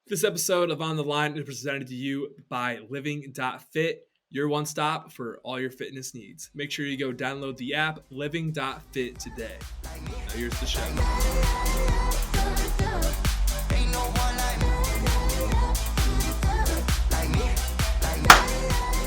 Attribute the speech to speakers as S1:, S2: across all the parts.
S1: This episode of On the Line is presented to you by Living.fit, your one stop for all your fitness needs. Make sure you go download the app Living.fit today. Now here's the show.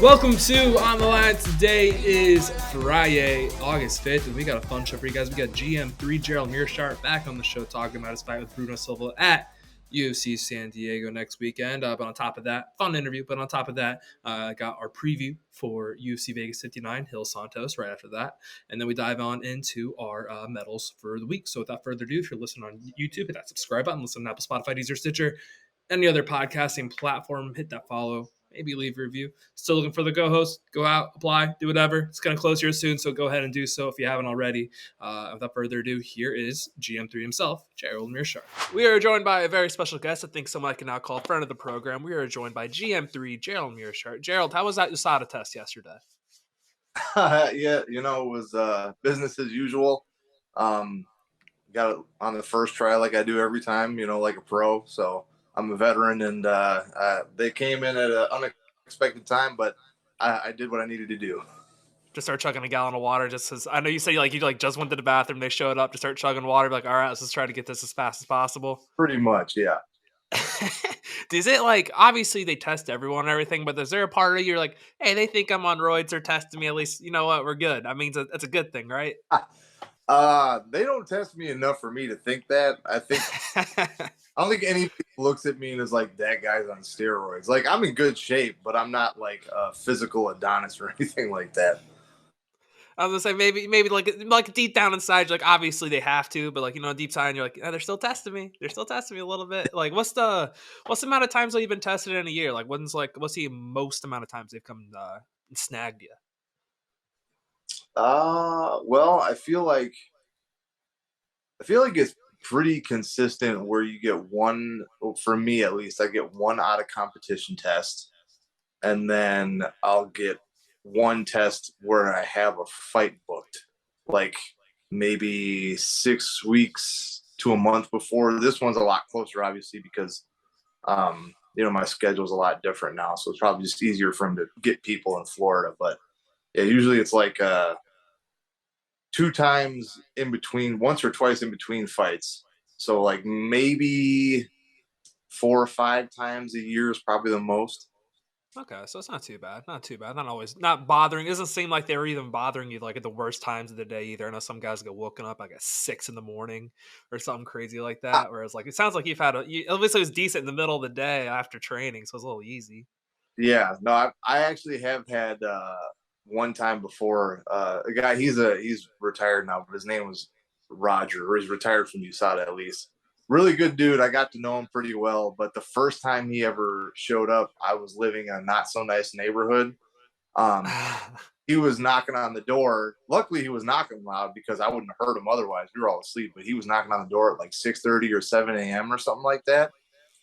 S1: Welcome to On the Line. Today is Friday, August 5th, and we got a fun show for you guys. We got GM3 Gerald Meerschaert back on the show talking about his fight with Bruno Silva at UFC San Diego next weekend. But on top of that, fun interview. But on top of that, got our preview for UFC Vegas 59, Hill Santos, right after that. And then we dive on into our medals for the week. So without further ado, if you're listening on YouTube, hit that subscribe button. Listen on Apple, Spotify, Deezer, Stitcher, any other podcasting platform. Hit that follow. Maybe leave a review. Still looking for the go-host. Go out, apply, do whatever. It's going to close here soon, so go ahead and do so if you haven't already. Without further ado, here is GM3 himself, Gerald Meerschaert. We are joined by a very special guest. I think someone I can now call a friend of the program. We are joined by GM3, Gerald Meerschaert. Gerald, how was that USADA test yesterday?
S2: Yeah, it was business as usual. Got it on the first try like I do every time, like a pro. So I'm a veteran, and they came in at an unexpected time, but I did what I needed to do.
S1: Just start chugging a gallon of water. Just as I know you said, you just went to the bathroom. They showed up to start chugging water. Like, all right, let's just try to get this as fast as possible.
S2: Pretty much, yeah.
S1: Is it obviously they test everyone and everything, but is there a part of you you're like, hey, they think I'm on roids, they're testing me, at least, you know what, we're good. I mean, that's a good thing, right?
S2: They don't test me enough for me to think that. I don't think anybody looks at me and is like, that guy's on steroids. Like, I'm in good shape, but I'm not like a physical Adonis or anything like that.
S1: I was gonna say maybe like deep down inside, you're like, obviously they have to, but deep down you're like, they're still testing me. They're still testing me a little bit. Like, what's the amount of times that you've been tested in a year? Like, what's the most amount of times they've come and snagged you?
S2: Well, I feel like it's pretty consistent where you get one, for me at least, I get one out of competition test, and then I'll get one test where I have a fight booked, like maybe 6 weeks to a month before. This one's a lot closer, obviously, because my schedule's a lot different now, so it's probably just easier for him to get people in Florida. But yeah, usually it's like 2 times in between, once or twice in between fights. So like maybe 4 or 5 times a year is probably the most.
S1: Okay, so it's not too bad. Not bothering. It doesn't seem like they were even bothering you at the worst times of the day either. I know some guys get woken up at 6 a.m. or something crazy like that. Whereas it sounds like you've had at least it was decent in the middle of the day after training, so it's a little easy.
S2: Yeah, no, I actually have had one time before, a guy, he's retired now, but his name was Roger, or he's retired from USADA at least. Really good dude. I got to know him pretty well, but the first time he ever showed up, I was living in a not so nice neighborhood. He was knocking on the door. Luckily, he was knocking loud because I wouldn't have heard him otherwise. We were all asleep, but he was knocking on the door at like 6:30 or 7 a.m. or something like that.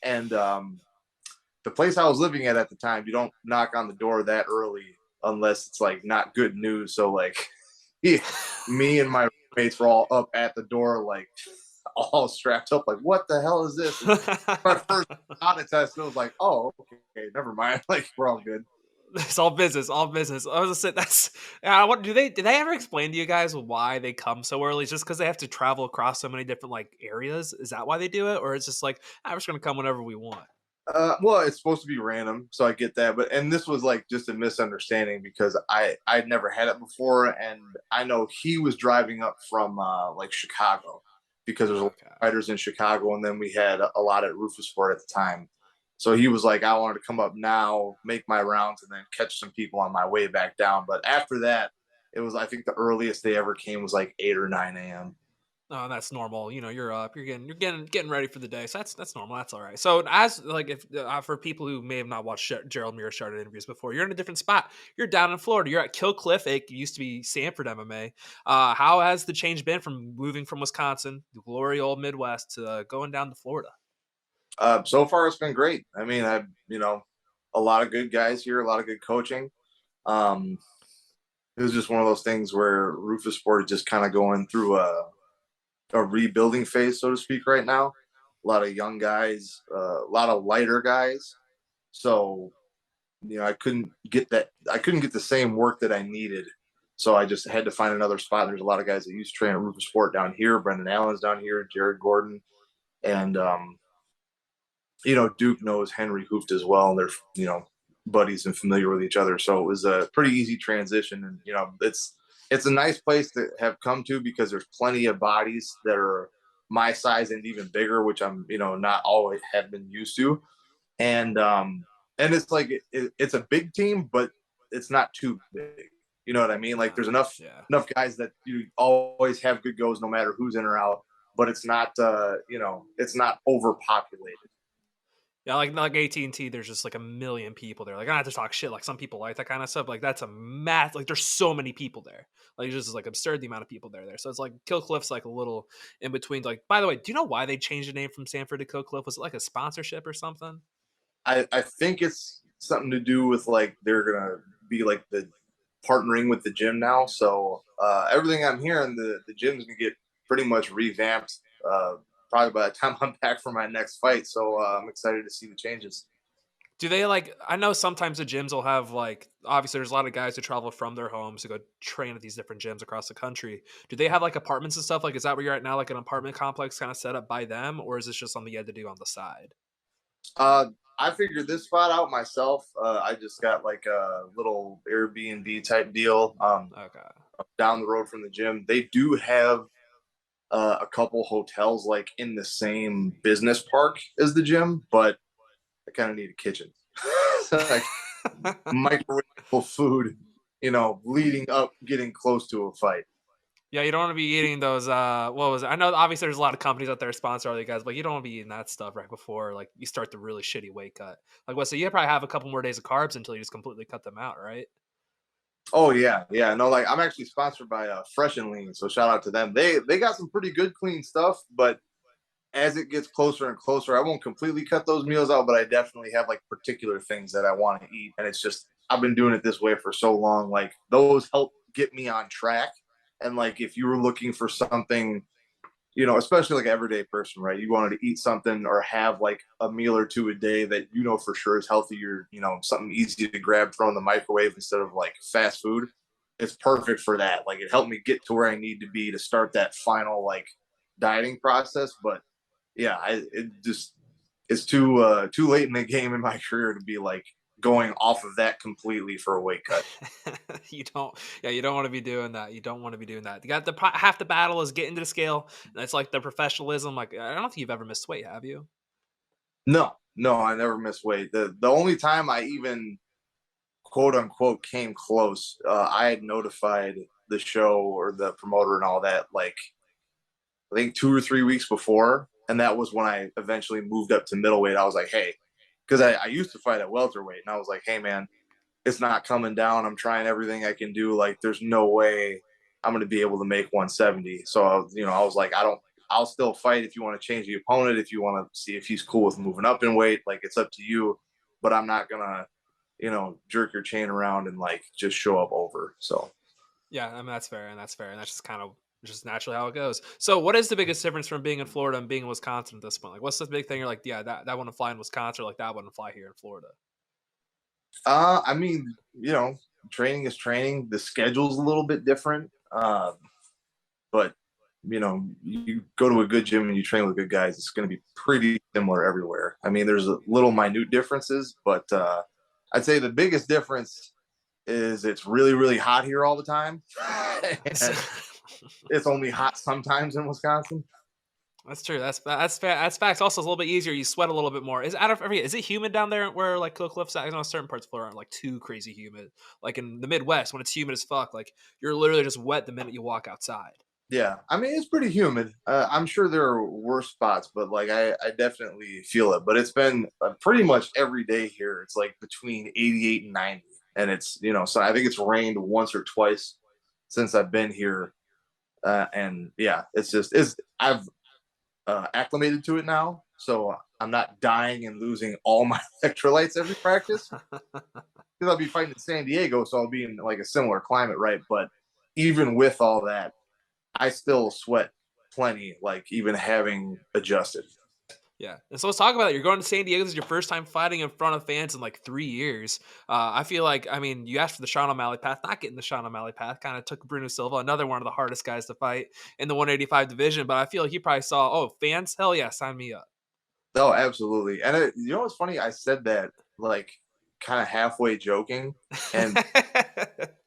S2: And the place I was living at the time, you don't knock on the door that early unless it's like not good news. So like me and my roommates were all up at the door, like all strapped up, like, what the hell is this? My first audit test, and it was like, oh, okay, never mind. Like, we're all good.
S1: It's all business, all business. I was just saying that's. What did they ever explain to you guys why they come so early? Just because they have to travel across so many different areas? Is that why they do it, or it's just like, we're just gonna come whenever we want?
S2: Well, it's supposed to be random, so I get that. And this was just a misunderstanding because I'd never had it before, and I know he was driving up from Chicago because there's fighters in Chicago, and then we had a lot at Rufus-Fort at the time. So he was like, I wanted to come up now, make my rounds, and then catch some people on my way back down. But after that, it was, I think the earliest they ever came was 8 or 9 a.m.
S1: Oh, that's normal. You're up. You're getting ready for the day. So that's normal. That's all right. So as if for people who may have not watched Gerald Meerschaert interviews before, you're in a different spot. You're down in Florida. You're at Kill Cliff. It used to be Sanford MMA. How has the change been from moving from Wisconsin, the glory old Midwest, to going down to Florida?
S2: So far, it's been great. I mean, I've a lot of good guys here, a lot of good coaching. It was just one of those things where Rufus-Fort is just kind of going through a rebuilding phase, so to speak, right now. lot of young guys, a lot of lighter guys. So, I couldn't get that. I couldn't get the same work that I needed. So I just had to find another spot. There's a lot of guys that used to train at Rufus Fort down here. Brendan Allen's down here, Jared Gordon, and Duke knows Henry Hooft as well, and they're buddies and familiar with each other. So it was a pretty easy transition, and it's a nice place to have come to because there's plenty of bodies that are my size and even bigger, which I'm not always have been used to, and it's like it's a big team, but it's not too big. You know what I mean? Like there's enough
S1: Yeah.
S2: guys that you always have good goes no matter who's in or out, but it's not it's not overpopulated.
S1: Yeah, like AT&T, there's just like a million people there. Like I don't have to talk shit. Like some people like that kind of stuff. Like that's a math. Like there's so many people there. Like it's just like absurd the amount of people there. So it's like Kill Cliff's like a little in between. Like by the way, do you know why they changed the name from Sanford to Kill Cliff? Was it like a sponsorship or something?
S2: I think it's something to do with like they're gonna be like the partnering with the gym now. So everything I'm hearing, the gym's gonna get pretty much revamped. Probably by the time I'm back for my next fight. So I'm excited to see the changes.
S1: Do they like? I know sometimes the gyms will have like. Obviously, there's a lot of guys who travel from their homes to go train at these different gyms across the country. Do they have like apartments and stuff? Like, is that where you're at now? Like an apartment complex kind of set up by them, or is this just something you had to do on the side?
S2: Uh, I figured this spot out myself. I just got like a little Airbnb type deal
S1: Okay.
S2: down the road from the gym. They do have a couple hotels like in the same business park as the gym, but I kind of need a kitchen. So like microwavable food, leading up, getting close to a fight.
S1: Yeah, you don't want to be eating those. What was it? I know obviously there's a lot of companies out there sponsor all you guys, but you don't want to be eating that stuff right before like you start the really shitty weight cut. Like what? So you probably have a couple more days of carbs until you just completely cut them out, right?
S2: Oh yeah, yeah. No, like I'm actually sponsored by Fresh and Lean, so shout out to them. They got some pretty good clean stuff, but as it gets closer and closer, I won't completely cut those meals out, but I definitely have like particular things that I want to eat. And it's just, I've been doing it this way for so long. Like those help get me on track. And like, if you were looking for something, especially like an everyday person, right? You wanted to eat something or have like a meal or two a day that for sure is healthier, something easy to grab, throw in the microwave instead of like fast food. It's perfect for that. Like it helped me get to where I need to be to start that final like dieting process. But yeah, it's too late in the game in my career to be like going off of that completely for a weight cut.
S1: You don't. Yeah, you don't want to be doing that. You don't want to be doing that. You got half the battle is getting to the scale. And it's like the professionalism. Like I don't think you've ever missed weight, have you?
S2: No, no, I never miss weight. The only time I even quote unquote came close, I had notified the show or the promoter and all that like I think 2 or 3 weeks before, and that was when I eventually moved up to middleweight. I was like, hey, because I used to fight at welterweight, and I was like, hey man, it's not coming down. I'm trying everything I can do. Like, there's no way I'm going to be able to make 170. So I was like, I'll still fight if you want to change the opponent, if you want to see if he's cool with moving up in weight. Like, it's up to you, but I'm not gonna jerk your chain around and like just show up over. So
S1: Yeah, I mean that's fair, and that's fair, and that's just kind of just naturally how it goes. So, what is the biggest difference from being in Florida and being in Wisconsin at this point? Like, what's the big thing? You're like, yeah, that wouldn't fly in Wisconsin, or like that wouldn't fly here in Florida.
S2: I mean, training is training. The schedule's a little bit different. But you go to a good gym and you train with good guys, it's going to be pretty similar everywhere. I mean, there's a little minute differences, but I'd say the biggest difference is it's really, really hot here all the time. It's only hot sometimes in Wisconsin.
S1: That's true. That's facts. Also, it's a little bit easier. You sweat a little bit more. Is it humid down there where like Cook Cliffs? I know certain parts of Florida aren't like too crazy humid. Like in the Midwest, when it's humid as fuck, like you're literally just wet the minute you walk outside.
S2: Yeah, I mean it's pretty humid. I'm sure there are worse spots, but like I definitely feel it. But it's been pretty much every day here. It's like between 88 and 90, and it's so I think it's rained once or twice since I've been here. And yeah, I've acclimated to it now, so I'm not dying and losing all my electrolytes every practice because I'll be fighting in San Diego, so I'll be in like a similar climate, right? But even with all that, I still sweat plenty, like even having adjusted.
S1: Yeah. And so let's talk about it. You're going to San Diego. This is your first time fighting in front of fans in like 3 years. I feel like, I mean, you asked for the Sean O'Malley path, not getting the Sean O'Malley path. Kind of took Bruno Silva, another one of the hardest guys to fight in the 185 division. But I feel like he probably saw, oh, fans, hell yeah, sign me up.
S2: Oh, absolutely. And you know what's funny? I said that like kind of halfway joking, and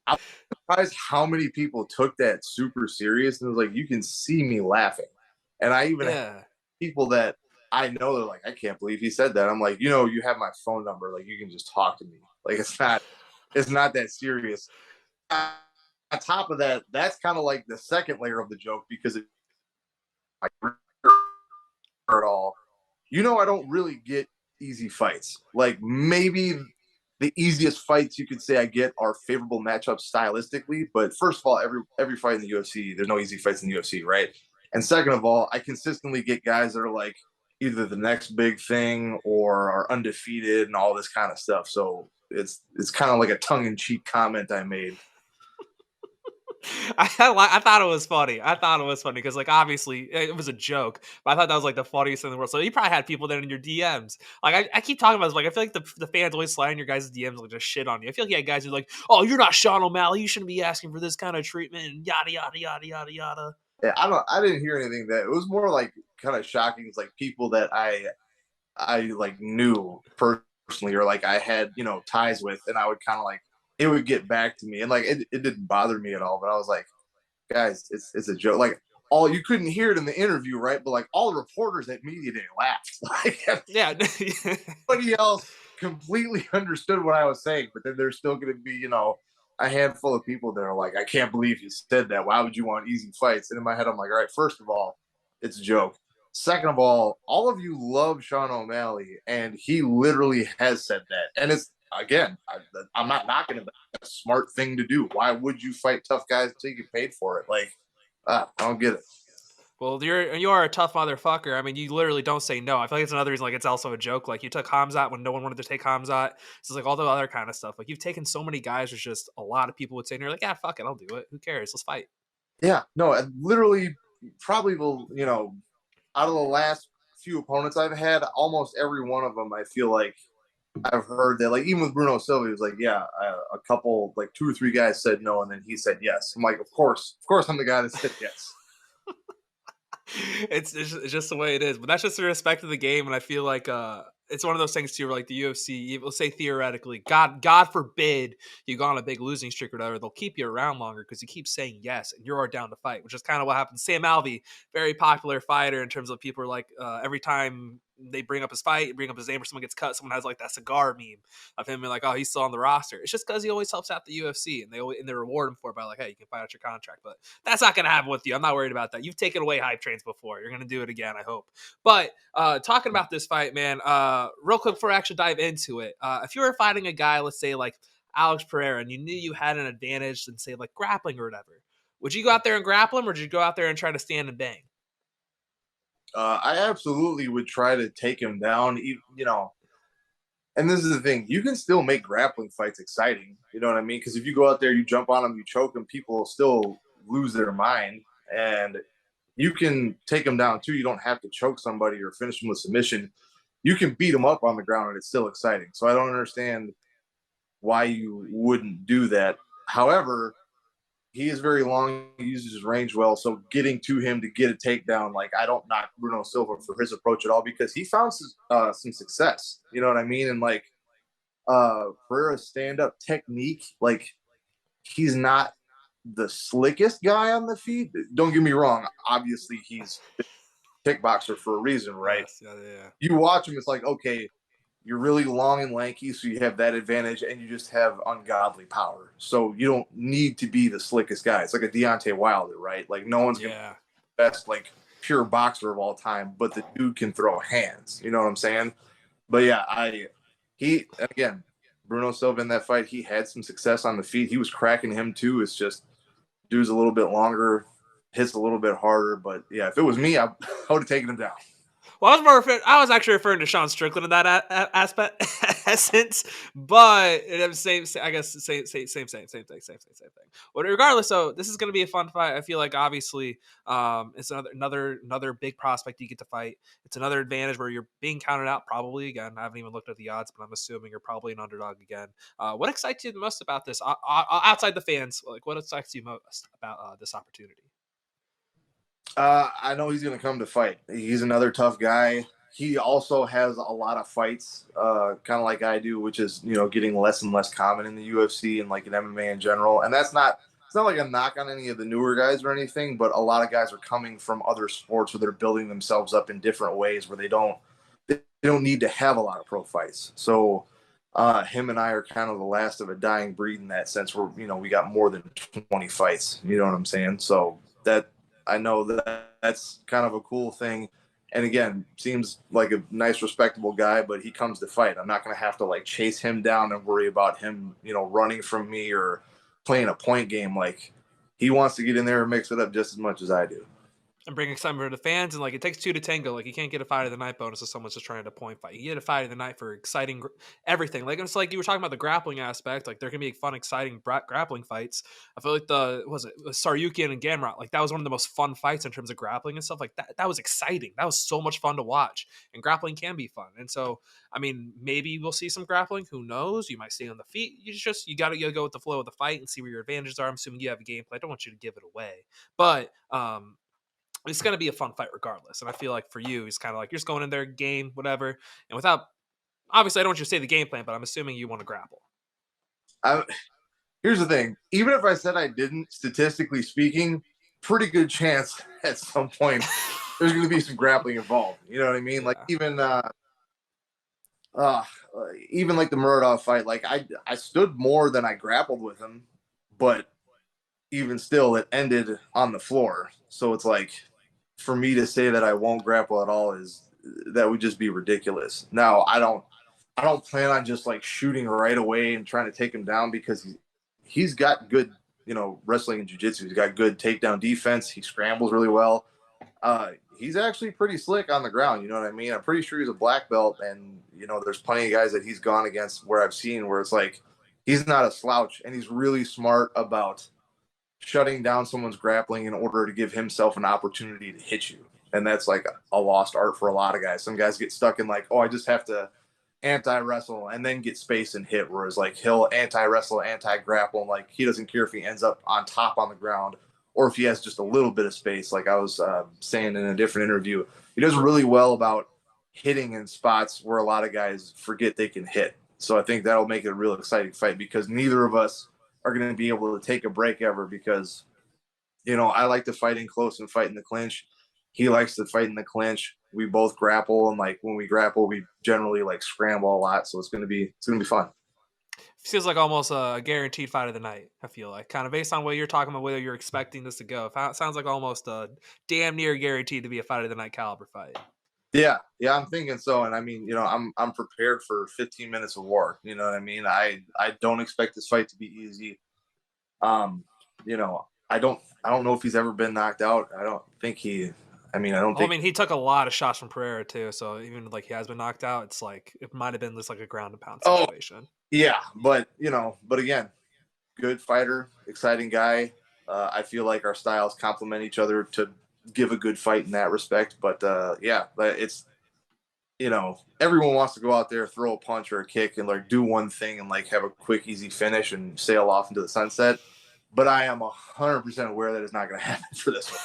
S2: I'm surprised how many people took that super serious. And it was like, you can see me laughing. And I even have
S1: Yeah.
S2: people that I know, they're like, I can't believe he said that. I'm like, you have my phone number. Like, you can just talk to me. Like, it's not that serious. On top of that, that's kind of like the second layer of the joke because it like at all. I don't really get easy fights. Like maybe the easiest fights you could say I get are favorable matchups stylistically. But first of all, every fight in the UFC, there's no easy fights in the UFC, right? And second of all, I consistently get guys that are like either the next big thing or are undefeated and all this kind of stuff. So it's kind of like a tongue in cheek comment I made.
S1: I thought it was funny. I thought it was funny because, like, obviously it was a joke, but I thought that was like the funniest thing in the world. So you probably had people there in your DMs. Like, I keep talking about this. Like, I feel like the fans always slide in your guys' DMs, like, just shit on you. I feel like you had guys who are like, oh, you're not Sean O'Malley. You shouldn't be asking for this kind of treatment and yada, yada, yada, yada, yada.
S2: Yeah, I didn't hear anything that it was more like kind of shocking. It's like people that I like knew personally or like I had, ties with, and I would kind of like it would get back to me and like it didn't bother me at all. But I was like, guys, it's a joke. Like all you couldn't hear it in the interview, right? But like all the reporters at media day laughed. Like
S1: Yeah.
S2: everybody else completely understood what I was saying, but then there's still gonna be, a handful of people that are like, I can't believe you said that. Why would you want easy fights? And in my head, I'm like, all right, first of all, it's a joke. Second of all of you love Sean O'Malley, and he literally has said that. And it's again, I'm not knocking it. That's a smart thing to do. Why would you fight tough guys until you get paid for it? Like, I don't get it.
S1: Well, you are a tough motherfucker. I mean, you literally don't say no. I feel like it's another reason. Like, it's also a joke. Like, you took Hamzat when no one wanted to take Hamzat. So it's like all the other kind of stuff. Like, you've taken so many guys. There's just a lot of people would say, and you're like, yeah, fuck it, I'll do it. Who cares? Let's fight.
S2: Yeah, no, I literally probably will. Out of the last few opponents I've had, almost every one of them, I feel like I've heard that. Like even with Bruno Silva, he was like, yeah, a couple, like two or three guys said no, and then he said yes. I'm like, of course, I'm the guy that said yes.
S1: It's just the way it is. But that's just the respect of the game, and I feel like it's one of those things too, where like the UFC, will say theoretically, God forbid you go on a big losing streak or whatever, they'll keep you around longer because you keep saying yes and you're down to fight, which is kind of what happened. Sam Alvey, very popular fighter in terms of people are like every time they bring up his fight, bring up his name, or someone gets cut, someone has like that cigar meme of him being like, oh, he's still on the roster. It's just because he always helps out the UFC, and they reward him for it by like, hey, you can fight out your contract. But that's not gonna happen with you. I'm not worried about that. You've taken away hype trains before. You're gonna do it again, I hope. But talking about this fight, man, real quick before I actually dive into it, if you were fighting a guy, let's say like Alex Pereira, and you knew you had an advantage in say like grappling or whatever, would you go out there and grapple him, or would you go out there and try to stand and bang?
S2: I absolutely would try to take him down. And this is the thing: you can still make grappling fights exciting. You know what I mean? Because if you go out there, you jump on them, you choke them, people will still lose their mind, and you can take them down too. You don't have to choke somebody or finish them with submission. You can beat them up on the ground, and it's still exciting. So I don't understand why you wouldn't do that. However, he is very long. He uses his range well. So getting to him to get a takedown, like I don't knock Bruno Silva for his approach at all because he found some success. You know what I mean? And like for a stand-up technique, like he's not the slickest guy on the feet. Don't get me wrong. Obviously, he's a kickboxer for a reason, right?
S1: Yes, yeah.
S2: You watch him, it's like, okay, you're really long and lanky, so you have that advantage, and you just have ungodly power. So you don't need to be the slickest guy. It's like a Deontay Wilder, right? Like no one's gonna be the best like pure boxer of all time, but the dude can throw hands. You know what I'm saying? But yeah, he again, Bruno Silva in that fight, he had some success on the feet. He was cracking him too. It's just dude's a little bit longer, hits a little bit harder. But yeah, if it was me, I would have taken him down.
S1: Well, I was actually referring to Sean Strickland in that aspect, essence, but same. I guess same thing. But regardless, so this is going to be a fun fight. I feel like obviously, it's another big prospect you get to fight. It's another advantage where you're being counted out probably again. I haven't even looked at the odds, but I'm assuming you're probably an underdog again. What excites you the most about this outside the fans? Like, what excites you most about this opportunity?
S2: I know he's going to come to fight. He's another tough guy. He also has a lot of fights, kind of like I do, which is getting less and less common in the UFC and like in MMA in general. And that's not it's not like a knock on any of the newer guys or anything, but a lot of guys are coming from other sports where they're building themselves up in different ways where they don't need to have a lot of pro fights. So him and I are kind of the last of a dying breed in that sense where we got more than 20 fights. You know what I'm saying? So that I know that's kind of a cool thing. And again, seems like a nice, respectable guy, but he comes to fight. I'm not going to have to like chase him down and worry about him, running from me or playing a point game. Like he wants to get in there and mix it up just as much as I do.
S1: And bring excitement to the fans. And like it takes two to tango. Like you can't get a fight of the night bonus if someone's just trying to point fight. You get a fight of the night for exciting everything. Like it's like you were talking about the grappling aspect. Like there can be fun, exciting grappling fights. I feel like Saryukian and Gamrot. Like that was one of the most fun fights in terms of grappling and stuff like that. That was exciting. That was so much fun to watch. And grappling can be fun. And so I mean, maybe we'll see some grappling. Who knows? You might stay on the feet. You got to go with the flow of the fight and see where your advantages are. I'm assuming you have a game plan. I don't want you to give it away, but it's going to be a fun fight regardless. And I feel like for you, it's kind of like you're just going in there, game, whatever. And without, obviously, I don't want you to say the game plan, but I'm assuming you want to grapple.
S2: Here's the thing. Even if I said I didn't, statistically speaking, pretty good chance at some point there's going to be some grappling involved. You know what I mean?
S1: Yeah.
S2: Like even like the Muradov fight, like I stood more than I grappled with him, but even still, it ended on the floor. So it's like for me to say that I won't grapple at all that would just be ridiculous. Now I don't plan on just like shooting right away and trying to take him down because he's got good wrestling and jiu-jitsu. He's got good takedown defense. He scrambles really well. He's actually pretty slick on the ground. You know what I mean? I'm pretty sure he's a black belt, and there's plenty of guys that he's gone against where I've seen where it's like he's not a slouch, and he's really smart about shutting down someone's grappling in order to give himself an opportunity to hit you. And that's like a lost art for a lot of guys. Some guys get stuck in like, oh, I just have to anti-wrestle and then get space and hit, whereas like he'll anti-wrestle, anti-grapple, and like he doesn't care if he ends up on top on the ground or if he has just a little bit of space. Like I was saying in a different interview, he does really well about hitting in spots where a lot of guys forget they can hit. So I think that'll make it a real exciting fight because neither of us are going to be able to take a break ever because I like to fight in close and fight in the clinch. He likes to fight in the clinch. We both grapple, and like when we grapple, we generally like scramble a lot. So it's gonna be fun.
S1: Feels like almost a guaranteed fight of the night. I feel like kind of based on what you're talking about, whether you're expecting this to go. It sounds like almost a damn near guaranteed to be a fight of the night caliber fight.
S2: Yeah, I'm thinking so, and I mean, I'm prepared for 15 minutes of war. You know what I mean? I don't expect this fight to be easy. I don't know if he's ever been knocked out. I don't think he. I
S1: mean, he took a lot of shots from Pereira too, so even like he has been knocked out, it's like it might have been just like a ground and pound
S2: Oh,
S1: situation.
S2: yeah, but again, good fighter, exciting guy. I feel like our styles complement each other to give a good fight in that respect. But it's everyone wants to go out there, throw a punch or a kick, and like do one thing and like have a quick, easy finish and sail off into the sunset. But I am 100% aware that it's not going to happen for this one.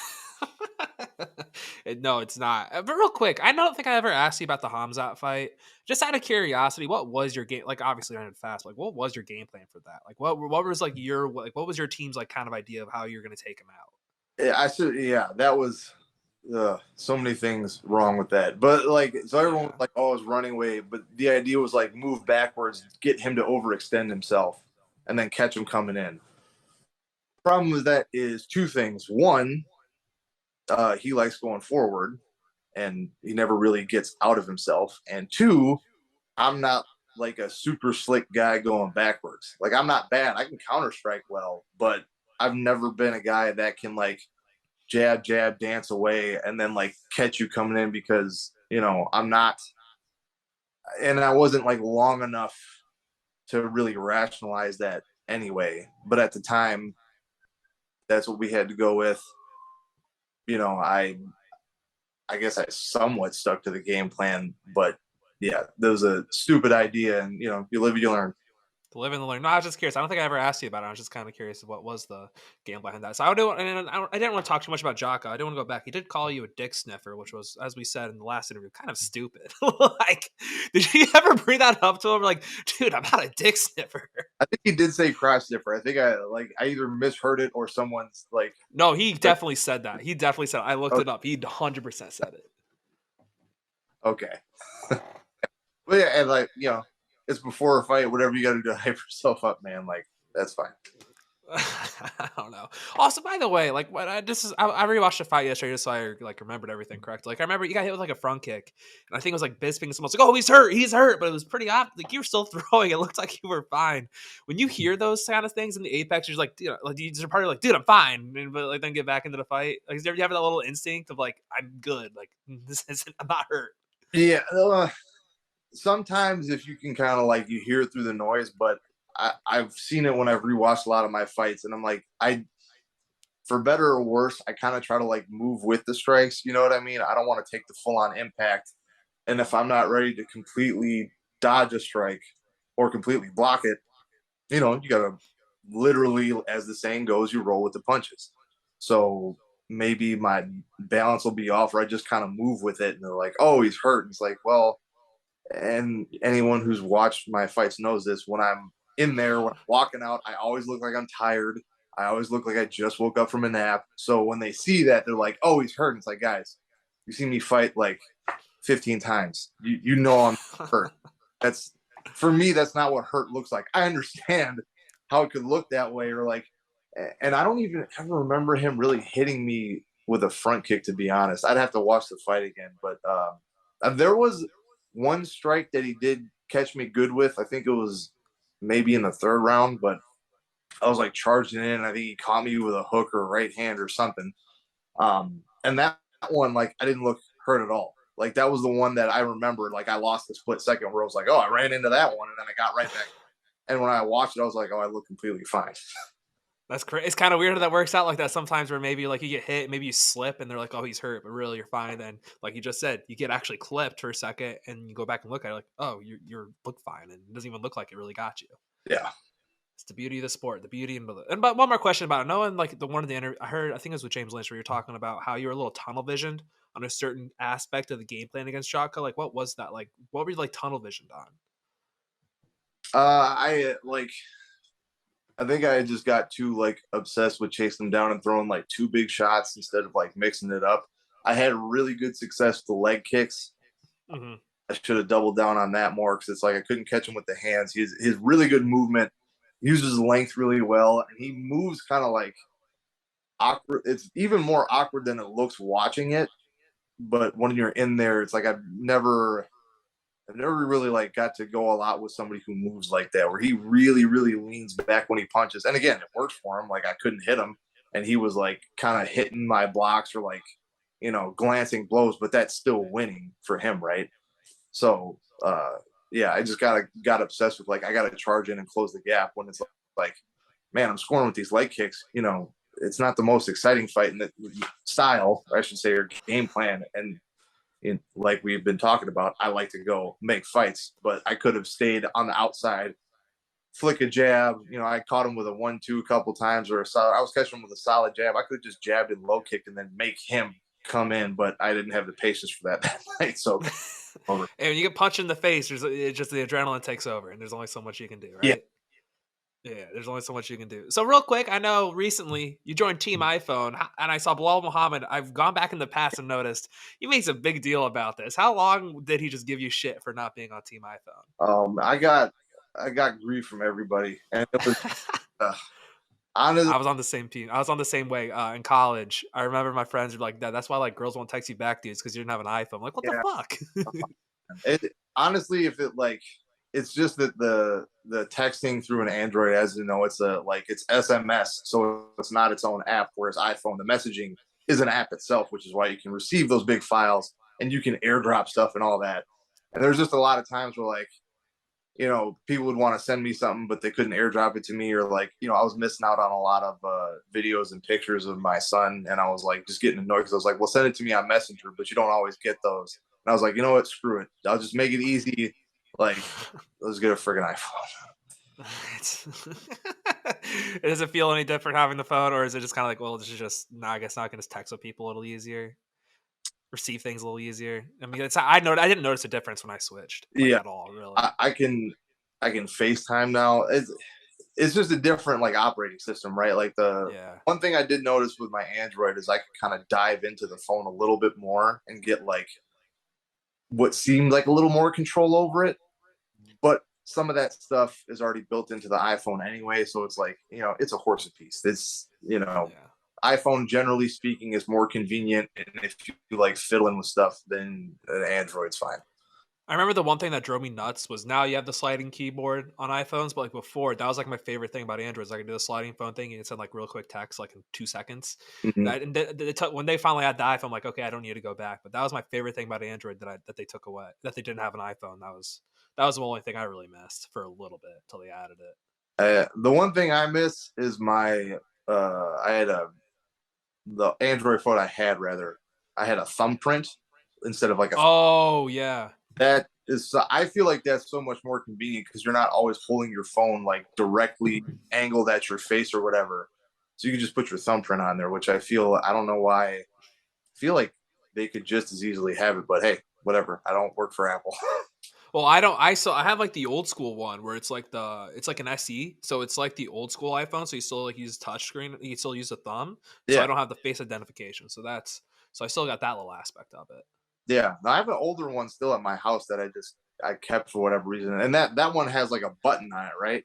S1: No, it's not. But real quick, I don't think I ever asked you about the Hamzat fight. Just out of curiosity, what was your game? Like, obviously, I ended fast. Like, what was your game plan for that? Like, what was like what was your team's like kind of idea of how you're going to take him out?
S2: That was so many things wrong with that. But like, so everyone was like, oh, I was running away. But the idea was like move backwards, get him to overextend himself, and then catch him coming in. Problem with that is two things. One, he likes going forward and he never really gets out of himself. And two, I'm not like a super slick guy going backwards. Like I'm not bad. I can counter strike well, but I've never been a guy that can like jab, dance away and then like catch you coming in because, I'm not, and I wasn't like long enough to really rationalize that anyway. But at the time, that's what we had to go with. I guess I somewhat stuck to the game plan, but yeah, that was a stupid idea, and you live, you learn.
S1: To live and learn. No, I was just curious. I don't think I ever asked you about it. I was just kind of curious of what was the game behind that. So I don't, and I didn't want to talk too much about Jocko. I didn't want to go back. He did call you a dick sniffer, which was, as we said in the last interview, kind of stupid. Like, did you ever bring that up to him? Like, dude, I'm not a dick sniffer.
S2: I think he did say cross differ. I think I either misheard it or someone's like.
S1: No, he definitely said that. He definitely said. I looked
S2: Oh,
S1: it up. He 100% said it.
S2: okay. But yeah, and like it's before a fight. Whatever you got to do to hype yourself up, man. Like that's fine.
S1: I don't know. Also, by the way, like what I rewatched the fight yesterday just so I like remembered everything correct. Like I remember you got hit with like a front kick, and I think it was like Bisping. Someone's like, "Oh, he's hurt," but it was pretty obvious. Like you were still throwing. It looked like you were fine. When you hear those kind of things in the apex, you're like, dude, like you're part of like, dude, I'm fine, but like then get back into the fight. Like, do you have that little instinct of like, I'm good. Like this isn't. I'm not hurt.
S2: Yeah. Sometimes if you can kind of like you hear it through the noise, but I've seen it when I've rewatched a lot of my fights, and I'm like, for better or worse, I kind of try to like move with the strikes. You know what I mean? I don't want to take the full on impact. And if I'm not ready to completely dodge a strike or completely block it, you got to literally, as the saying goes, you roll with the punches. So maybe my balance will be off, or I just kind of move with it. And they're like, oh, he's hurt. And it's like, well, and anyone who's watched my fights knows this. When I'm in there, when I'm walking out, I always look like I'm tired. I always look like I just woke up from a nap. So when they see that, they're like, "Oh, he's hurt." And it's like, guys, you see me fight like 15 times. You know I'm hurt. That's for me. That's not what hurt looks like. I understand how it could look that way, or like, and I don't even ever remember him really hitting me with a front kick. To be honest, I'd have to watch the fight again. But there was one strike that he did catch me good with. I think it was maybe in the third round, but I was like charging in. I think he caught me with a hook or a right hand or something. And that one, like, I didn't look hurt at all. Like, that was the one that I remember. Like, I lost the split second where I was like, oh, I ran into that one. And then I got right back. And when I watched it, I was like, oh, I look completely fine.
S1: That's crazy. It's kind of weird how that works out like that sometimes where maybe like you get hit, maybe you slip and they're like, oh, he's hurt, but really you're fine. Then like you just said, you get actually clipped for a second and you go back and look at it like, oh, you're look fine. And it doesn't even look like it really got you.
S2: Yeah.
S1: It's the beauty of the sport, the beauty and but one more question about it. Knowing like the one of the interview I heard, I think it was with James Lynch where you're talking about how you were a little tunnel visioned on a certain aspect of the game plan against Jocko. Like what was that? Like what were you like tunnel visioned on?
S2: I think I just got too like obsessed with chasing them down and throwing like two big shots instead of like mixing it up. I had really good success with the leg kicks.
S1: Mm-hmm.
S2: I should have doubled down on that more because it's like I couldn't catch him with the hands. His really good movement, uses length really well, and he moves kind of like awkward. It's even more awkward than it looks watching it. But when you're in there, it's like I've never really like got to go a lot with somebody who moves like that, where he really, really leans back when he punches. And again, it worked for him. Like I couldn't hit him, and he was like kind of hitting my blocks or like glancing blows, but that's still winning for him, right? So yeah, I just got obsessed with like I got to charge in and close the gap when it's like, man, I'm scoring with these leg kicks. It's not the most exciting fight in the style, I should say, or game plan. And like we've been talking about, I like to go make fights, but I could have stayed on the outside, flick a jab. I caught him with a 1-2 a couple times, or I was catching him with a solid jab. I could have just jabbed and low kicked and then make him come in, but I didn't have the patience for that night. So over.
S1: And when you get punched in the face, it's just the adrenaline takes over, and there's only so much you can do, right?
S2: Yeah.
S1: Yeah, there's only so much you can do. So real quick, I know recently you joined Team iPhone, and I saw Bilal Muhammad. I've gone back in the past and noticed he makes a big deal about this. How long did he just give you shit for not being on Team iPhone?
S2: I got grief from everybody, and it was honestly,
S1: I was on the same team. I was on the same way in college. I remember my friends were like, "That's why like girls won't text you back, dudes, because you didn't have an iPhone." I'm like, what the fuck?
S2: Honestly, if it like, it's just that the texting through an Android, as you know, it's SMS, so it's not its own app. Whereas iPhone, the messaging is an app itself, which is why you can receive those big files. and you can airdrop stuff and all that. And there's just a lot of times where like, people would want to send me something, but they couldn't airdrop it to me, or like, I was missing out on a lot of videos and pictures of my son, and I was like just getting annoyed because I was like, well, send it to me on Messenger, but you don't always get those. And I was like, you know what, screw it, I'll just make it easy. Like, let's get a friggin' iPhone.
S3: Does it feel any different having the phone, or is it just kind of like, well, this is just, no, I guess not going to text with people a little easier, receive things a little easier? I mean, I didn't notice a difference when I switched, at all, really.
S2: I can FaceTime now. It's just a different like operating system, right? Like one thing I did notice with my Android is I could kind of dive into the phone a little bit more and get like what seemed like a little more control over it. But some of that stuff is already built into the iPhone anyway. So it's like, it's a horse apiece. It's, iPhone, generally speaking, is more convenient. And if you like fiddling with stuff, then Android's fine.
S3: I remember the one thing that drove me nuts was now you have the sliding keyboard on iPhones, but like before, that was like my favorite thing about Android. I could do the sliding phone thing and it send like real quick text like in 2 seconds. Mm-hmm. When they finally had the iPhone, I'm like, okay, I don't need to go back. But that was my favorite thing about Android that they took away, that they didn't have an iPhone. That was the only thing I really missed for a little bit until they added it.
S2: The one thing I miss is I had the Android phone I had a thumbprint instead of like
S3: yeah.
S2: That is, I feel like that's so much more convenient because you're not always holding your phone like directly angled at your face or whatever. So you can just put your thumbprint on there, which I don't know why. I feel like they could just as easily have it, but hey, whatever. I don't work for Apple.
S3: Well, I have like the old school one where it's like an SE, so it's like the old school iPhone. So you still like use touchscreen, you still use a thumb. So I don't have the face identification. So I still got that little aspect of it.
S2: Yeah, I have an older one still at my house that I kept for whatever reason, and that one has like a button on it, right?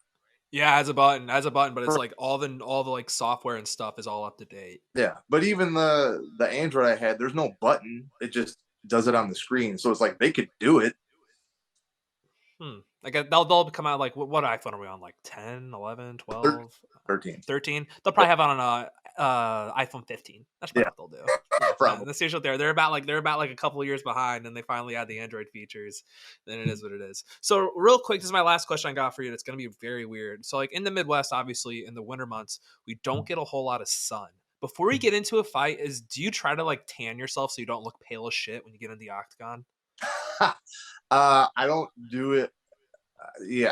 S3: Yeah, it has a button, but it's like all the like software and stuff is all up to date.
S2: Yeah, but even the Android I had, there's no button; it just does it on the screen. So it's like they could do it.
S3: Like they'll come out like what iPhone are we on? Like 10, 11, 12,
S2: 13.
S3: 13. They'll probably have on an iPhone 15. That's probably what they'll do. Probably. That's usually they're about like a couple of years behind, and they finally add the Android features. Then it is what it is. So real quick, this is my last question I got for you. It's going to be very weird. So like in the Midwest, obviously in the winter months, we don't get a whole lot of sun. Before you get into a fight, do you try to like tan yourself so you don't look pale as shit when you get in the octagon?
S2: I don't do it.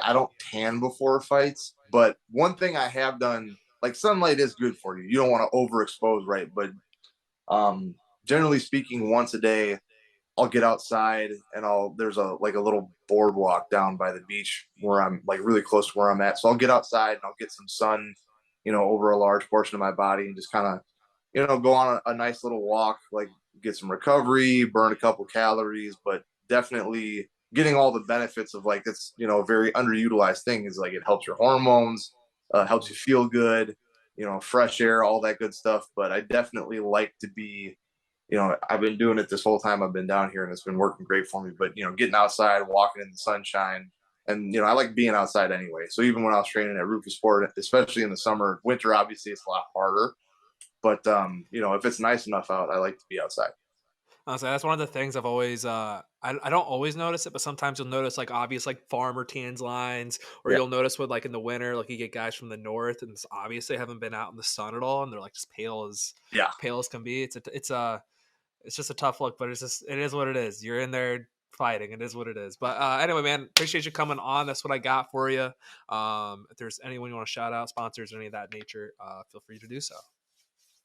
S2: I don't tan before fights, but one thing I have done, like sunlight is good for you. You don't want to overexpose, right? But generally speaking, once a day, I'll get outside and there's a little boardwalk down by the beach where I'm like really close to where I'm at. So I'll get outside and I'll get some sun, over a large portion of my body and just kind of, go on a nice little walk, like get some recovery, burn a couple calories, but definitely getting all the benefits of like it's a very underutilized thing is like it helps your hormones, helps you feel good, fresh air, all that good stuff. But I definitely like to be, I've been doing it this whole time I've been down here and it's been working great for me. But getting outside, walking in the sunshine, and I like being outside anyway. So even when I was training at Rufus Sport, especially in the summer, winter obviously it's a lot harder. But if it's nice enough out, I like to be outside.
S3: Honestly, that's one of the things I've always I don't always notice it, but sometimes you'll notice like obvious like farmer tans lines, or you'll notice with like in the winter, like you get guys from the north and it's obvious they haven't been out in the sun at all and they're like just pale as can be. It's just a tough look, but it is what it is. You're in there fighting. It is what it is. But anyway, man, appreciate you coming on. That's what I got for you. If there's anyone you want to shout out, sponsors, or any of that nature, feel free to do so.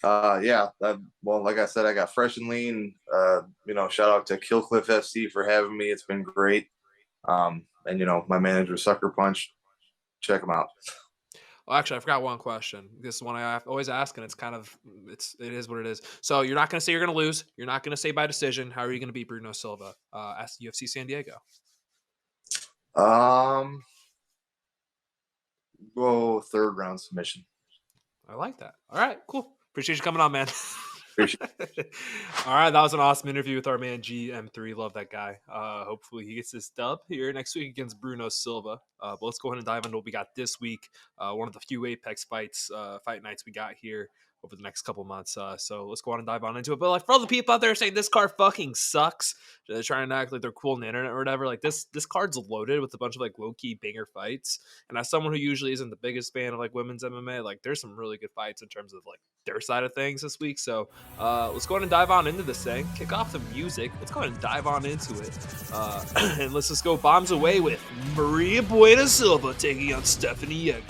S2: Well, like I said, I got Fresh and Lean. Shout out to Killcliff FC for having me. It's been great. And my manager, Sucker Punch. Check them out.
S3: Well, actually, I forgot one question. This is one I always ask, and it is what it is. So you're not going to say you're going to lose. You're not going to say by decision. How are you going to beat Bruno Silva at UFC San Diego?
S2: Go third round submission.
S3: I like that. All right, cool. Appreciate you coming on, man. All right, that was an awesome interview with our man GM3. Love that guy. Hopefully he gets this dub here next week against Bruno Silva. But let's go ahead and dive into what we got this week. One of the few Apex fight nights we got here. over the next couple months. So let's go on and dive on into it. But like for all the people out there saying this card fucking sucks, they're trying to act like they're cool on the internet or whatever. Like this card's loaded with a bunch of like low key banger fights. And as someone who usually isn't the biggest fan of like women's MMA, like there's some really good fights in terms of like their side of things this week. So let's go ahead and dive on into this thing. Kick off the music. Let's go ahead and dive on into it. And let's just go bombs away with Maria Bruno Silva taking on Stephanie Yeager.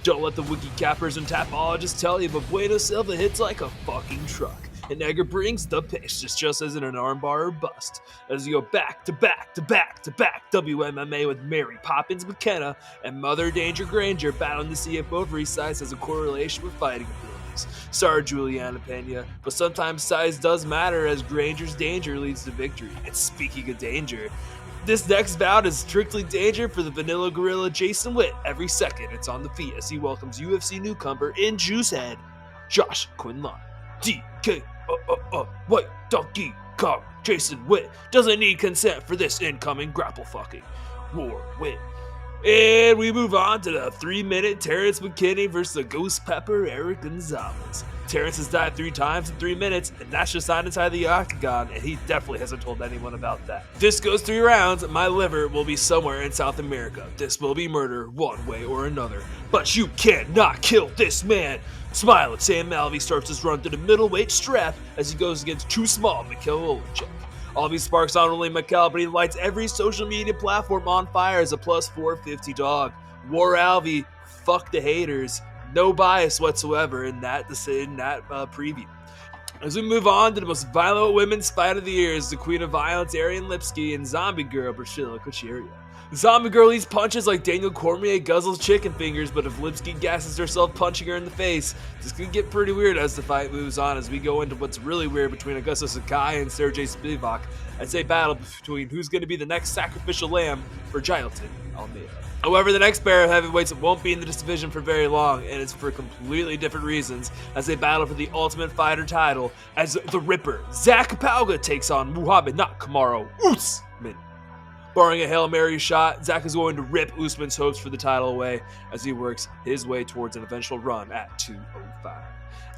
S3: Don't let the wiki cappers and tapologists tell you, but Bruno Silva hits like a fucking truck. And Yeager brings the pace, just as in an armbar or bust. As you go back to back to back to back, WMMA with Mary Poppins McKenna and Mother Danger Granger battling to see if both size has a correlation with fighting abilities. Sorry, Juliana Pena, but sometimes size does matter as Granger's danger leads to victory. And speaking of danger, this next bout is strictly danger for the Vanilla Gorilla Jason Witt. Every second it's on the feet as he welcomes UFC newcomer in Juicehead, Josh Quinlan. DK, White Donkey Kong, Jason Witt doesn't need consent for this incoming grapple fucking. War Witt. And we move on to the 3-minute Terrence McKinney versus the Ghost Pepper Eric Gonzalez. Terrence has died 3 times in 3 minutes, and that's just not inside the octagon, and he definitely hasn't told anyone about that. If this goes 3 rounds, my liver will be somewhere in South America. This will be murder one way or another. But you cannot kill this man. Smile at Sam Alvey starts his run to the middleweight strap as he goes against too small Mikhail Olechek. Alvey sparks not only Mikhail, but he lights every social media platform on fire as a plus 450 dog. War Alvey, fuck the haters. No bias whatsoever in that preview. As we move on to the most violent women's fight of the year is the Queen of Violence, Ariane Lipsky, and Zombie Girl, Priscilla Kucheria. Zombie Girl eats punches like Daniel Cormier guzzles chicken fingers, but if Lipsky gasses herself punching her in the face, this could get pretty weird as the fight moves on as we go into what's really weird between Augusta Sakai and Sergey Spivak. I'd say battle between who's going to be the next sacrificial lamb for Jailton Almeida. However, the next pair of heavyweights won't be in this division for very long, and it's for completely different reasons as they battle for the Ultimate Fighter title as the Ripper, Zach Pauga, takes on Muhammad Kamaru Usman. Barring a Hail Mary shot, Zach is going to rip Usman's hopes for the title away as he works his way towards an eventual run at 205.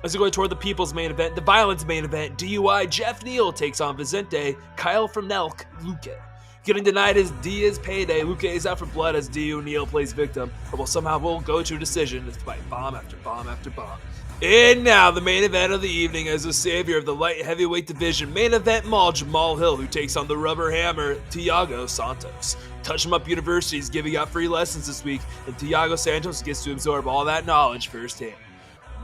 S3: As we go toward the people's main event, the violence main event, DUI Jeff Neal takes on Vicente Kyle from Nelk Luque. Getting denied his Diaz payday, Luque is out for blood as D.U. Neal plays victim, but will somehow go to a decision despite bomb after bomb after bomb. And now the main event of the evening as the savior of the light heavyweight division, main event Maul Jamal Hill, who takes on the rubber hammer Thiago Santos. Touch 'em Up University is giving out free lessons this week, and Thiago Santos gets to absorb all that knowledge firsthand.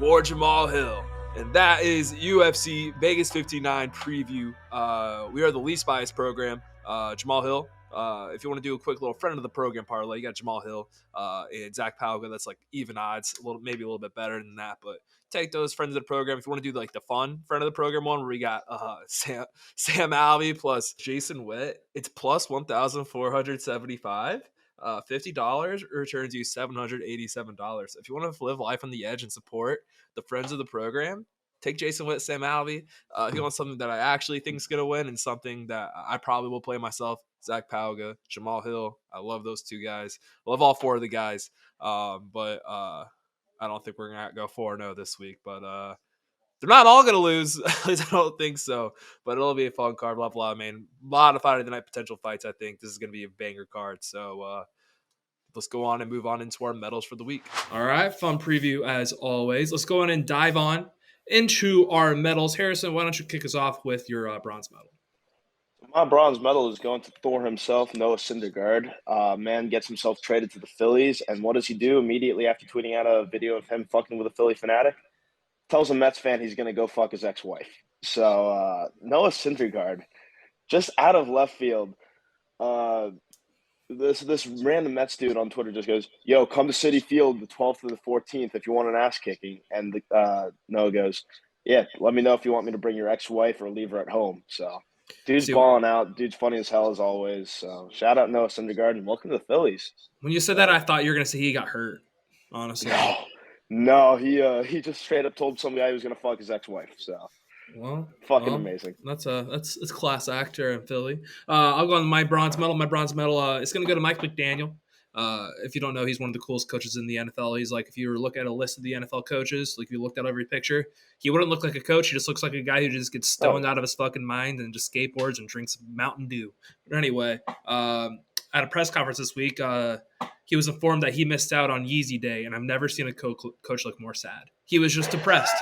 S3: War Jamal Hill. And that is UFC Vegas 59 preview. We are the least biased program. Jamal Hill. If you want to do a quick little friend of the program parlay, you got Jamal Hill and Zach Pauga. That's like even odds, maybe a little bit better than that. But take those friends of the program. If you want to do like the fun friend of the program one, where we got Sam Alvey plus Jason Witt, it's plus 1,475. $50 returns you $787. If you want to live life on the edge and support the friends of the program, take Jason Witt, Sam Alvey. He wants something that I actually think is going to win and something that I probably will play myself. Zach Pauga, Jamal Hill. I love those 2 guys. I love all 4 of the guys. But I don't think we're going to go 4-0 this week. But they're not all going to lose. At least I don't think so. But it'll be a fun card. We'll have a lot of Fight of the Night potential fights, I think. This is going to be a banger card. So let's go on and move on into our medals for the week.
S1: All right. Fun preview as always. Let's go on and dive on into our medals. Harrison, why don't you kick us off with your bronze medal?
S4: My bronze medal is going to Thor himself, Noah Syndergaard. Man gets himself traded to the Phillies, and what does he do immediately after tweeting out a video of him fucking with a Philly fanatic? Tells a Mets fan he's going to go fuck his ex-wife. So Noah Syndergaard, just out of left field, this random Mets dude on Twitter just goes, "Yo, come to Citi Field the 12th to the 14th if you want an ass kicking." And Noah goes, "Yeah, let me know if you want me to bring your ex-wife or leave her at home." So dude's balling out. Dude's funny as hell as always. So shout out Noah Syndergaard and welcome to the Phillies.
S1: When you said that, I thought you were going to say he got hurt, honestly.
S4: No, he just straight up told some guy he was going to fuck his ex-wife. So fucking amazing.
S1: That's class actor in Philly. I'll go on my bronze medal. My bronze medal is going to go to Mike McDaniel. If you don't know, he's one of the coolest coaches in the NFL. He's like, if you were to look at a list of the NFL coaches, like if you looked at every picture, he wouldn't look like a coach. He just looks like a guy who just gets stoned out of his fucking mind and just skateboards and drinks Mountain Dew. But anyway, at a press conference this week, he was informed that he missed out on Yeezy Day, and I've never seen a coach look more sad. He was just depressed.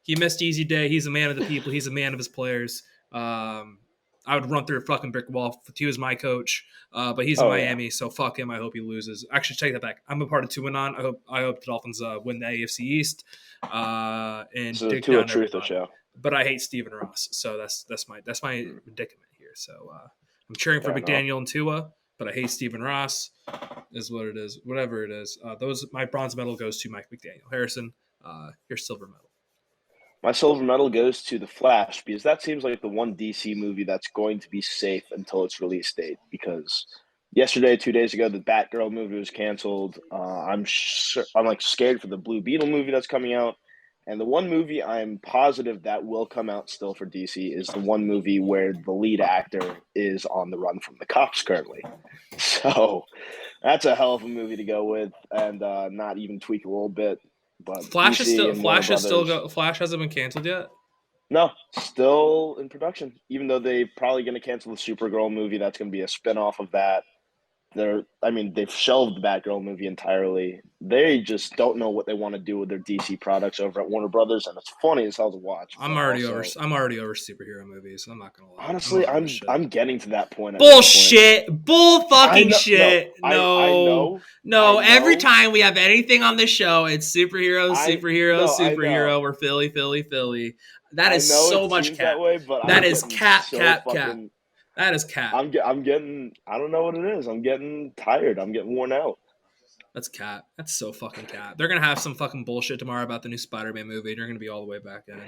S1: He missed Yeezy Day. He's a man of the people. He's a man of his players. I would run through a fucking brick wall if he was my coach, but he's in Miami, so fuck him. I hope he loses. Actually, take that back. I'm a part of 2-1. I hope the Dolphins win the AFC East and
S4: So
S1: dig
S4: to
S1: down
S4: a truth
S1: everybody.
S4: show.
S1: But I hate Stephen Ross, so that's my predicament here. So I'm cheering for McDaniel and Tua, but I hate Stephen Ross. Is what it is. Whatever it is. My bronze medal goes to Mike McDaniel. Harrison, your silver medal.
S4: My silver medal goes to The Flash because that seems like the one DC movie that's going to be safe until its release date. Because yesterday, 2 days ago, the Batgirl movie was canceled. I'm like scared for the Blue Beetle movie that's coming out. And the one movie I'm positive that will come out still for DC is the one movie where the lead actor is on the run from the cops currently. So that's a hell of a movie to go with and not even tweak a little bit. But
S1: Flash
S4: DC
S1: Flash hasn't been canceled yet.
S4: No, still in production. Even though they're probably going to cancel the Supergirl movie, that's going to be a spinoff of that. They've shelved the Batgirl movie entirely. They just don't know what they want to do with their DC products over at Warner Brothers, and it's funny as hell to watch.
S1: I'm already over superhero movies. I'm not gonna lie.
S4: Honestly, I'm getting to that point.
S1: Bullshit. Bull fucking shit.
S4: I know.
S1: Every time we have anything on this show, it's superhero. We're Philly. That is so much cap. That is cap. That is cap.
S4: I'm getting. I don't know what it is. I'm getting tired. I'm getting worn out.
S1: That's cap. That's so fucking cap. They're gonna have some fucking bullshit tomorrow about the new Spider-Man movie. They're gonna be all the way back in.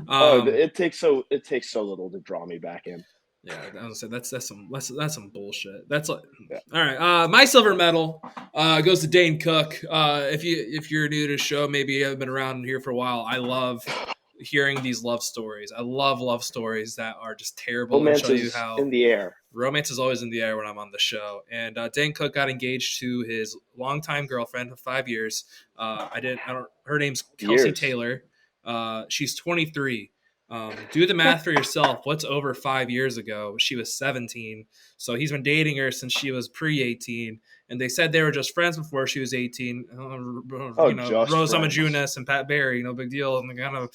S4: It takes so little to draw me back in.
S1: Yeah, I was say that's some bullshit. That's like, yeah. All right. My silver medal goes to Dane Cook. If you're new to the show, maybe you haven't been around here for a while. I love hearing these love stories. I love stories that are just terrible.
S4: Romance is in the air.
S1: Romance is always in the air when I'm on the show. And Dane Cook got engaged to his longtime girlfriend of 5 years. Her name's Kelsey Taylor. She's 23. Do the math for yourself. What's over 5 years ago? She was 17. So he's been dating her since she was pre-18. And they said they were just friends before she was 18. Rose Namajunas and Pat Barry, no big deal. And kind of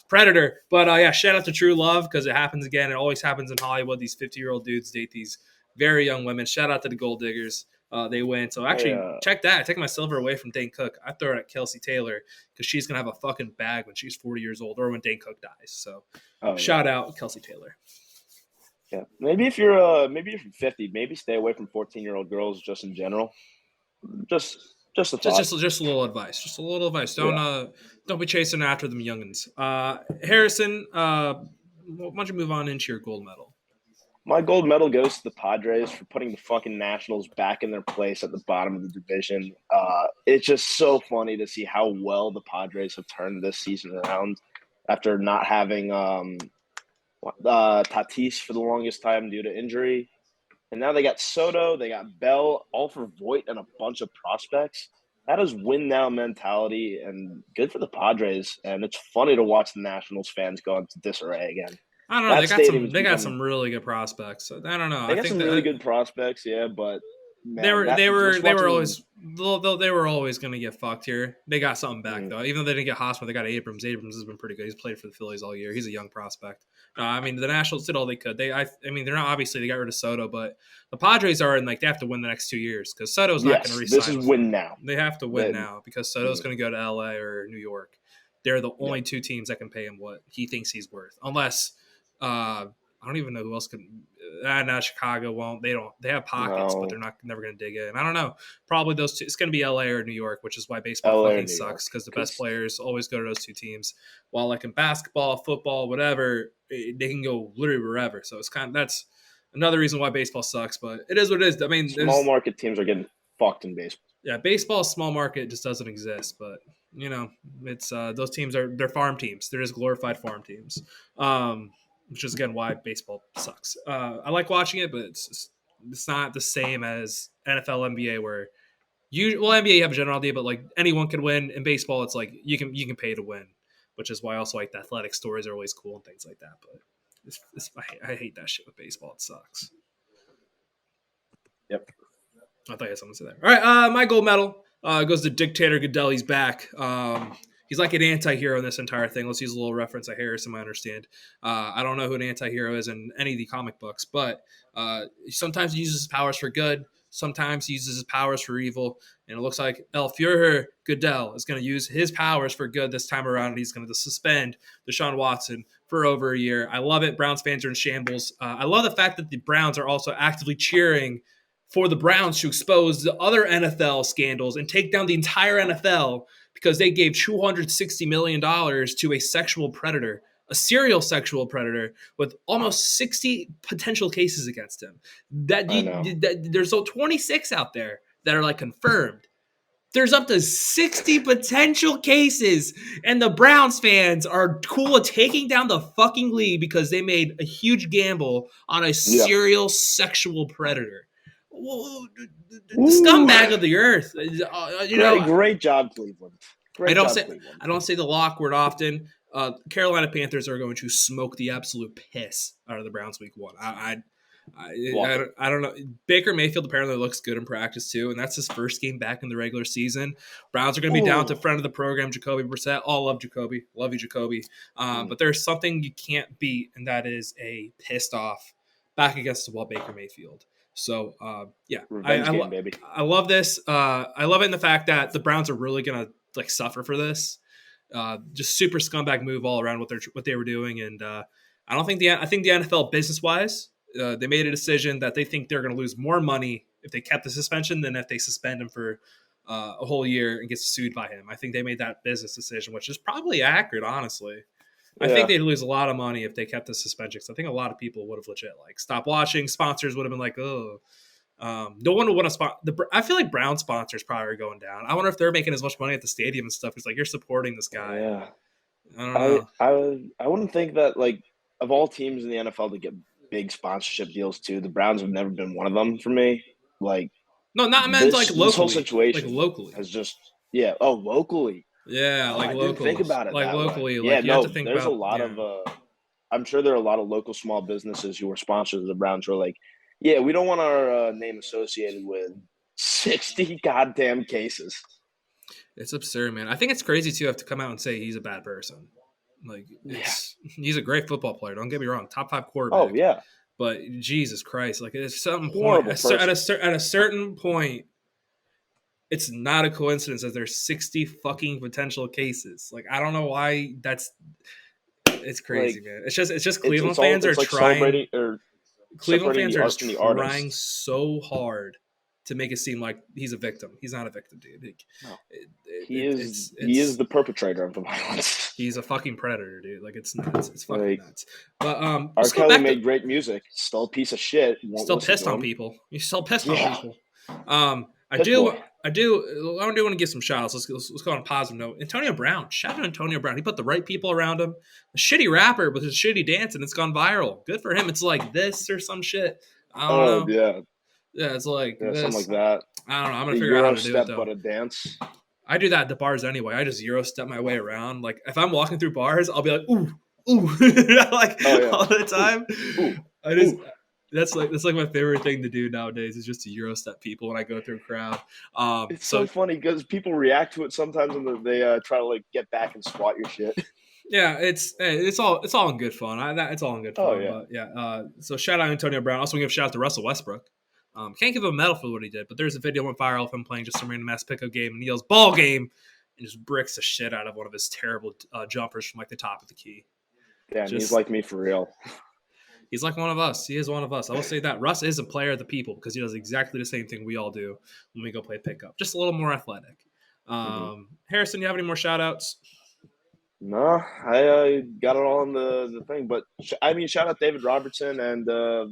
S1: predator. But shout out to True Love because it happens again. It always happens in Hollywood. These 50-year-old dudes date these very young women. Shout out to the Gold Diggers. They win. So actually, check that. I take my silver away from Dane Cook. I throw it at Kelsey Taylor because she's gonna have a fucking bag when she's 40 years old or when Dane Cook dies. So shout out Kelsey Taylor.
S4: Yeah, maybe if you're 50, maybe stay away from 14-year-old girls just in general. Just a thought.
S1: Just a little advice. Just a little advice. Don't be chasing after them youngins. Harrison, why don't you move on into your gold medal?
S4: My gold medal goes to the Padres for putting the fucking Nationals back in their place at the bottom of the division. It's just so funny to see how well the Padres have turned this season around after not having Tatis for the longest time due to injury. And now they got Soto, they got Bell, all for Voit and a bunch of prospects. That is win-now mentality and good for the Padres. And it's funny to watch the Nationals fans go into disarray again.
S1: I don't know. They got some really good prospects. So I don't know.
S4: They got some really good prospects, yeah, but man,
S1: they were always going to get fucked here. They got something back though. Even though they didn't get Hosmer, they got Abrams. Abrams has been pretty good. He's played for the Phillies all year. He's a young prospect. The Nationals did all they could. They're not obviously they got rid of Soto, but the Padres are in they have to win the next 2 years because Soto's not going to resign.
S4: This is win now.
S1: They have to win now because Soto's going to go to LA or New York. They're the only two teams that can pay him what he thinks he's worth, unless. I don't even know who else can. Now Chicago won't. They don't. They have pockets, but they're never going to dig in. I don't know. Probably those two. It's going to be LA or New York, which is why baseball fucking sucks because the best players always go to those two teams. While like in basketball, football, whatever, they can go literally wherever. So it's that's another reason why baseball sucks. But it is what it is. I mean,
S4: small market teams are getting fucked in baseball.
S1: Yeah, baseball small market just doesn't exist. But it's those teams they're farm teams. They're just glorified farm teams. Which is, again, why baseball sucks. I like watching it, but it's not the same as NFL, NBA, where NBA you have a general idea, but like anyone can win. In baseball, it's like you can pay to win, which is why also like the athletic stories are always cool and things like that. But I hate that shit with baseball. It sucks.
S4: Yep.
S1: I thought you had something to say there. All right, my gold medal goes to Dictator Goodell. He's back. He's like an anti-hero in this entire thing. Let's use a little reference to Harrison, I understand. I don't know who an anti-hero is in any of the comic books, but sometimes he uses his powers for good. Sometimes he uses his powers for evil. And it looks like El Fuhrer Goodell is going to use his powers for good this time around. And he's going to suspend Deshaun Watson for over a year. I love it. Browns fans are in shambles. I love the fact that the Browns are also actively cheering for the Browns to expose the other NFL scandals and take down the entire NFL because they gave $260 million to a sexual predator, a serial sexual predator with almost 60 potential cases against him. There's 26 out there that are like confirmed. There's up to 60 potential cases, and the Browns fans are cool with taking down the fucking league because they made a huge gamble on a serial sexual predator. The scumbag of the earth.
S4: Great job, Cleveland.
S1: I don't say the lock word often. Carolina Panthers are going to smoke the absolute piss out of the Browns week 1. I don't know. Baker Mayfield apparently looks good in practice too, and that's his first game back in the regular season. Browns are going to be down to friend of the program, Jacoby Brissett. All love Jacoby. Love you, Jacoby. But there's something you can't beat, and that is a pissed off back against the wall Baker Mayfield. So,
S4: Revenge game, baby.
S1: I love this. I love it in the fact that the Browns are really going to like suffer for this. Just super scumbag move all around what they were doing. And I think the NFL business wise, they made a decision that they think they're going to lose more money if they kept the suspension than if they suspend him for a whole year and get sued by him. I think they made that business decision, which is probably accurate, honestly. I think they'd lose a lot of money if they kept the suspension. So I think a lot of people would have legit like stopped watching. Sponsors would have been like, oh, no one would want to spot. I feel like Brown sponsors probably are going down. I wonder if they're making as much money at the stadium and stuff. It's like you're supporting this guy.
S4: Yeah,
S1: I don't know.
S4: I wouldn't think that like of all teams in the NFL to get big sponsorship deals too, the Browns have never been one of them for me. Like
S1: no, not meant like locally.
S4: This whole situation
S1: like locally
S4: has just locally.
S1: Yeah, like
S4: I
S1: locally.
S4: didn't think about it
S1: like
S4: that
S1: locally.
S4: Way.
S1: Like, you have to think
S4: there's
S1: about,
S4: a lot of. I'm sure there are a lot of local small businesses who are sponsors of the Browns who are like, yeah, we don't want our name associated with 60 goddamn cases.
S1: It's absurd, man. I think it's crazy to have to come out and say he's a bad person. Like, he's a great football player. Don't get me wrong, top 5 quarterback.
S4: Oh yeah,
S1: but Jesus Christ, like at some
S4: Horrible
S1: point, at a certain point, it's not a coincidence that there's 60 fucking potential cases. Like, I don't know why it's crazy, man. It's just Cleveland fans are trying. Cleveland fans are just trying so hard to make it seem like he's a victim. He's not a victim, dude.
S4: No. He is the perpetrator of the violence.
S1: He's a fucking predator, dude. Like, it's nuts. It's fucking nuts. But
S4: R. Kelly made great music. Still a piece of shit.
S1: Still pissed on people. You're still pissed on people. I do want to give some shout outs. Let's go on a positive note. Antonio Brown. Shout out to Antonio Brown. He put the right people around him. A shitty rapper with his shitty dance, and it's gone viral. Good for him. It's like this or some shit. I don't know.
S4: Yeah.
S1: Yeah, it's like
S4: something like that.
S1: I don't know. I'm going to figure out how to do it, though.
S4: But a dance.
S1: I do that at the bars anyway. I just Euro step my way around. Like, if I'm walking through bars, I'll be like, ooh, ooh. All the time. Ooh. That's like my favorite thing to do nowadays is just to Euro step people when I go through a crowd.
S4: It's so funny because people react to it sometimes and they try to like get back and squat your shit.
S1: Yeah, it's all in good fun. It's all in good fun.
S4: Oh, yeah.
S1: But yeah. So shout out Antonio Brown. Also, give a shout out to Russell Westbrook. Can't give him a medal for what he did, but there's a video went viral of him playing just some random ass pickup game, and he yells "ball game" and just bricks the shit out of one of his terrible jumpers from like the top of the key.
S4: Yeah, he's like me for real.
S1: He's like one of us. He is one of us. I will say that Russ is a player of the people because he does exactly the same thing we all do when we go play pickup, just a little more athletic. Harrison, you have any more shout outs?
S4: No, I got it all in the thing. But, shout out David Robertson and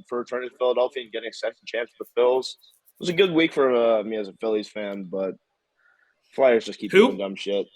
S4: for returning to Philadelphia and getting a second chance for the Phils. It was a good week for me as a Phillies fan, but Flyers just keep doing dumb shit.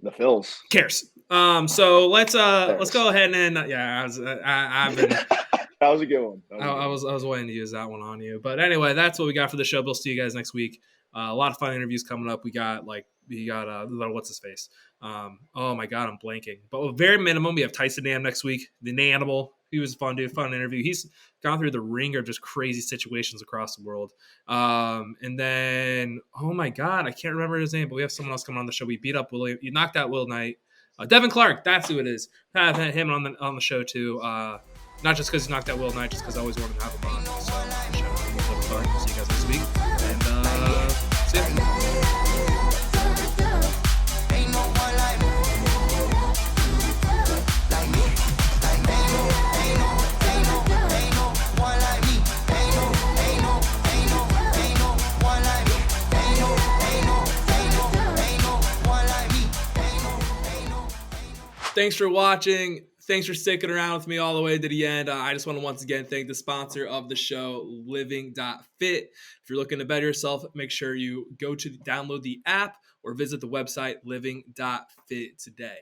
S4: The Phils.
S1: Cares. So let's go ahead and I've been
S4: that was a good one.
S1: I was waiting to use that one on you. But anyway, that's what we got for the show. We'll see you guys next week. A lot of fun interviews coming up. We got what's his face? Oh my God, I'm blanking. But very minimum, we have Tyson Nam next week. The Nanimal. He was fun, dude. Fun interview. He's gone through the ringer of just crazy situations across the world. And then, oh my God, I can't remember his name, but we have someone else coming on the show. We beat up William. You knocked out Will Knight. Devin Clark, that's who it is. Have him on the show too. Not just because he knocked out Will Knight, just because I always wanted to have him on. So shout out to Devin Clark. See you guys next week. And see ya. Thanks for watching. Thanks for sticking around with me all the way to the end. I just want to once again thank the sponsor of the show, Living.fit. If you're looking to better yourself, make sure you go to download the app or visit the website, Living.fit today.